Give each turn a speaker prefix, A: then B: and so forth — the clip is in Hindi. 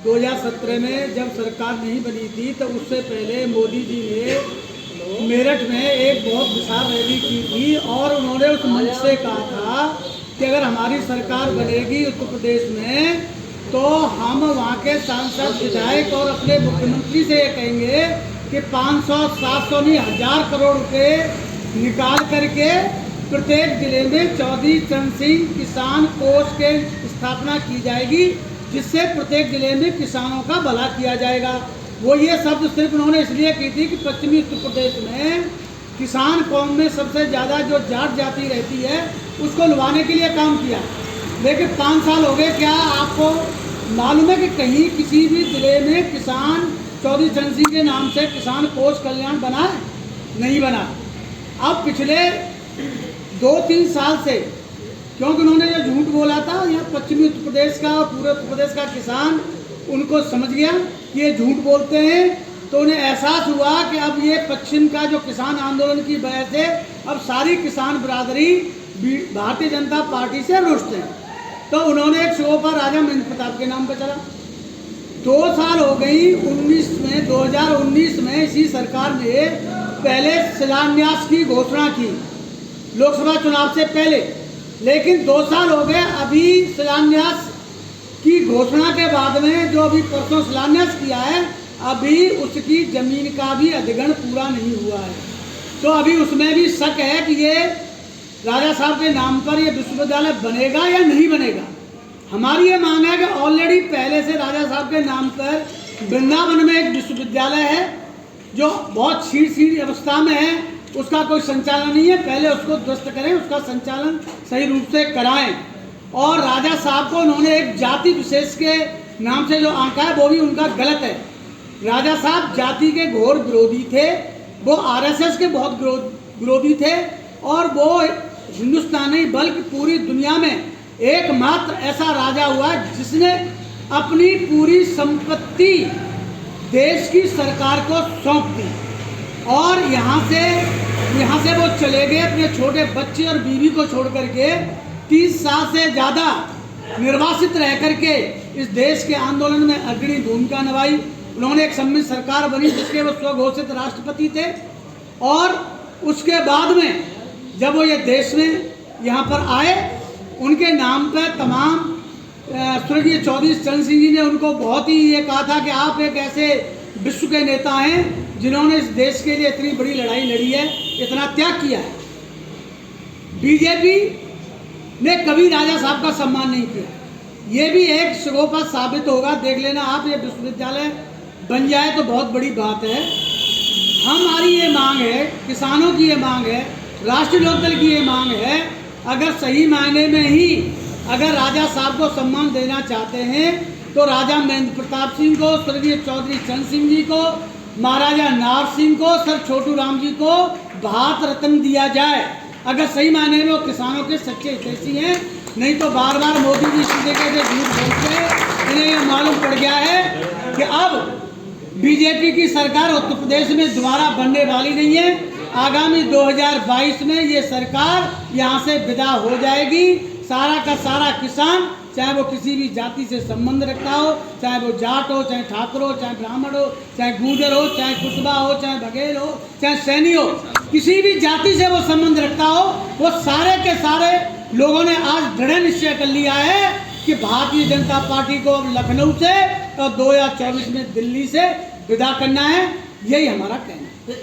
A: 2017 में जब सरकार नहीं बनी थी तो उससे पहले मोदी जी ने मेरठ में एक बहुत विशाल रैली की थी और उन्होंने उस मंच से कहा था कि अगर हमारी सरकार बनेगी उत्तर प्रदेश में तो हम वहाँ के सांसद विधायक और अपने मुख्यमंत्री से ये कहेंगे कि 500, 700 नहीं 1000 करोड़ रुपए निकाल करके प्रत्येक जिले में चौधरी चरण सिंह किसान कोष के स्थापना की जाएगी, जिससे प्रत्येक जिले में किसानों का भला किया जाएगा। वो ये शब्द सिर्फ उन्होंने इसलिए की थी कि पश्चिमी उत्तर प्रदेश में किसान कौम में सबसे ज़्यादा जो जाट जाति रहती है उसको लुभाने के लिए काम किया। लेकिन 5 साल हो गए, क्या आपको मालूम है कि कहीं किसी भी जिले में किसान चौधरी चरण सिंह के नाम से किसान कोष कल्याण बना है? नहीं बना। अब पिछले 2-3 साल से, क्योंकि उन्होंने जो झूठ बोला था यहाँ पश्चिमी उत्तर प्रदेश का और पूरे उत्तर प्रदेश का किसान उनको समझ गया कि ये झूठ बोलते हैं, तो उन्हें एहसास हुआ कि अब ये पश्चिम का जो किसान आंदोलन की वजह से अब सारी किसान बरादरी भारतीय जनता पार्टी से रुष्ट है। तो उन्होंने एक शो पर राजा महेंद्र प्रताप के नाम पर चला। 2 साल हो गई। 2019 में इसी सरकार ने पहले शिलान्यास की घोषणा की लोकसभा चुनाव से पहले, लेकिन 2 साल हो गए, अभी शिलान्यास की घोषणा के बाद में जो अभी परसों शिलान्यास किया है अभी उसकी जमीन का भी अधिग्रहण पूरा नहीं हुआ है। तो अभी उसमें भी शक है कि ये राजा साहब के नाम पर ये विश्वविद्यालय बनेगा या नहीं बनेगा। हमारी ये मांग है कि ऑलरेडी पहले से राजा साहब के नाम पर वृंदावन में एक विश्वविद्यालय है जो बहुत क्षीण अवस्था में है, उसका कोई संचालन नहीं है। पहले उसको दुरुस्त करें, उसका संचालन सही रूप से कराएं। और राजा साहब को उन्होंने एक जाति विशेष के नाम से जो आंका है वो भी उनका गलत है। राजा साहब जाति के घोर विरोधी थे, वो आरएसएस के बहुत विरोधी थे और वो हिंदुस्तान नहीं बल्कि पूरी दुनिया में एकमात्र ऐसा राजा हुआ जिसने अपनी पूरी संपत्ति देश की सरकार को सौंप दी और यहाँ से वो चले गए अपने छोटे बच्चे और बीवी को छोड़ करके। 30 साल से ज़्यादा निर्वासित रह करके इस देश के आंदोलन में अग्रणी भूमिका निभाई। उन्होंने एक सम्मिलित सरकार बनी जिसके वो स्वघोषित राष्ट्रपति थे और उसके बाद में जब वो ये देश में यहाँ पर आए, उनके नाम पर तमाम स्वर्गीय चौधरी चरण सिंह जी ने उनको बहुत ही ये कहा था कि आप एक ऐसे विश्व के नेता हैं जिन्होंने इस देश के लिए इतनी बड़ी लड़ाई लड़ी है, इतना त्याग किया है। बीजेपी ने कभी राजा साहब का सम्मान नहीं किया। ये भी एक शगोफा साबित होगा, देख लेना आप। ये विश्वविद्यालय बन जाए तो बहुत बड़ी बात है। हमारी ये मांग है, किसानों की ये मांग है, राष्ट्रीय लोकदल की ये मांग है, अगर सही मायने में ही अगर राजा साहब को सम्मान देना चाहते हैं तो राजा महेंद्र प्रताप सिंह को, स्वर्गीय चौधरी चरण सिंह जी को, महाराजा नार सिंह को, सर छोटू राम जी को भारत रत्न दिया जाए अगर सही मायने में वो किसानों के सच्चे हितैषी हैं। नहीं तो बार बार मोदी जी इसी जगह से झूठ बोलते हैं। इन्हें ये मालूम पड़ गया है कि अब बीजेपी की सरकार उत्तर प्रदेश में दोबारा बनने वाली नहीं है। आगामी 2022 में ये सरकार यहाँ से विदा हो जाएगी। सारा का सारा किसान, चाहे वो किसी भी जाति से संबंध रखता हो, चाहे वो जाट हो, चाहे ठाकुर हो, चाहे ब्राह्मण हो, चाहे गूजर हो, चाहे कुशवा हो, चाहे बघेल हो, चाहे सैनी हो, किसी भी जाति से वो संबंध रखता हो, वो सारे के सारे लोगों ने आज दृढ़ निश्चय कर लिया है कि भारतीय जनता पार्टी को अब लखनऊ से और 2024 में दिल्ली से विदा करना है। यही हमारा कहना है।